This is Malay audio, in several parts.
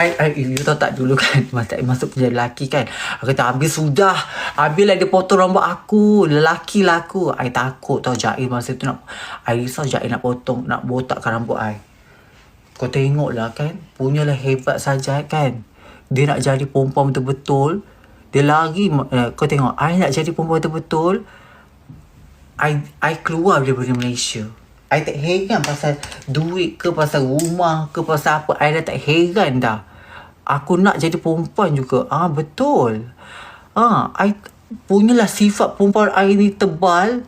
You tahu tak dulu kan, masa I masuk kerja lelaki kan, aku kata habis sudah, habislah dia potong rambut aku, lelaki lah aku. I takut tau Jair masa tu nak, I risau Jair nak potong, nak botakkan rambut I. Kau tengok lah kan, punyalah hebat saja kan, dia nak jadi perempuan betul-betul. Dia lagi, kau tengok, I nak jadi perempuan betul-betul, I keluar daripada Malaysia. I tak heran pasal duit ke, pasal rumah ke, pasal apa. I dah tak heran dah. Aku nak jadi perempuan juga. Betul. I punyalah sifat perempuan I ni tebal.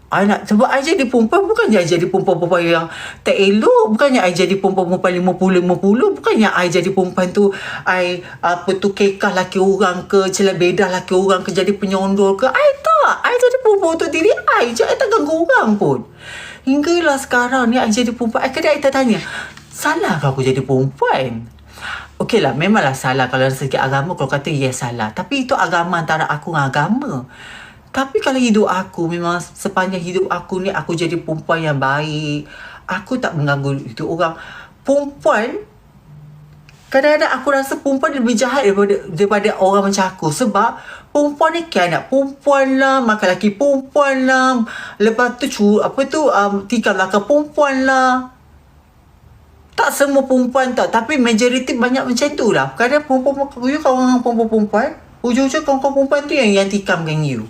I nak, sebab I jadi perempuan bukannya I jadi perempuan yang tak elok, bukannya I jadi perempuan 50-50, bukannya I jadi perempuan tu I kekah laki orang ke, celah bedah laki orang ke, jadi penyondol ke. I tak. I jadi perempuan untuk diri I je. I tak ganggu orang pun. Hinggalah sekarang ni I jadi perempuan. I kadang I tanya, salah ke aku jadi perempuan? Okey lah, memanglah salah kalau dari segi agama. Kalau kata yes, salah. Tapi itu agama antara aku dengan agama. Tapi kalau hidup aku, memang sepanjang hidup aku ni, aku jadi perempuan yang baik. Aku tak mengganggu hidup orang. Perempuan, kadang-kadang aku rasa perempuan lebih jahat daripada orang macam aku. Sebab perempuan ni kianat perempuan lah, makan laki perempuan lah, lepas tu tikam belakang perempuan lah. Tak semua perempuan tak, tapi majoriti banyak macam tu lah. Kadang perempuan you kawan dengan perempuan, ujung-ujung kawan-kawan perempuan tu yang tikamkan you.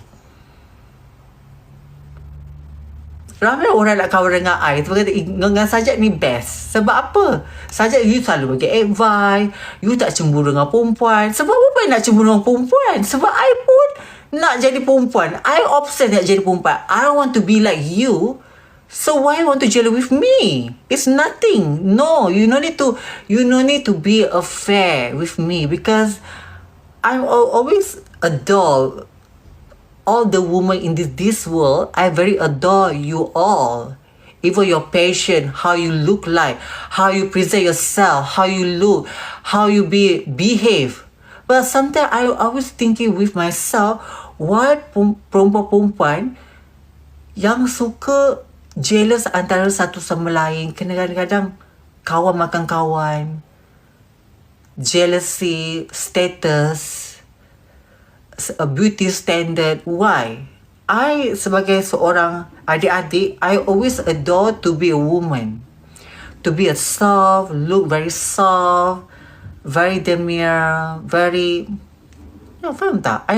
Ramai orang nak kawan dengan I, sebab kata dengan Sajak ni best. Sebab apa? Sajak you selalu bagi advice, you tak cemburu dengan perempuan. Sebab apa nak cemburu dengan perempuan? Sebab I pun nak jadi perempuan. I obsessed nak jadi perempuan. I want to be like you. So why you want to jealous with me? It's nothing. No, you no need to be affair with me, because I always adore all the women in this world. I very adore you all. Even your passion, how you look like, how you present yourself, how you look, how you behave. But sometimes I always thinking with myself, why perempuan-perempuan yang suka jealous antara satu sama lain, kadang-kadang kawan makan kawan, jealousy, status, beauty standard. Why? I sebagai seorang adik-adik, I always adore to be a woman, to be a soft, look very soft, very demure, very, faham tak?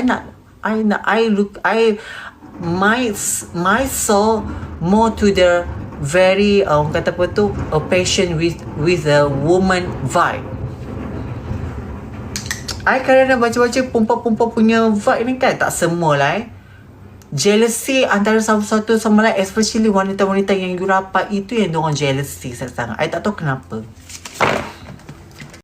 My soul more to the very kata apa tu, a passion with the woman vibe. I kadang-kadang baca-baca perempuan-perempuan punya vibe ni kan, tak semua lah jealousy antara satu sama lain, especially wanita-wanita yang you rapat, itu yang diorang jealousy sangat. I tak tahu kenapa.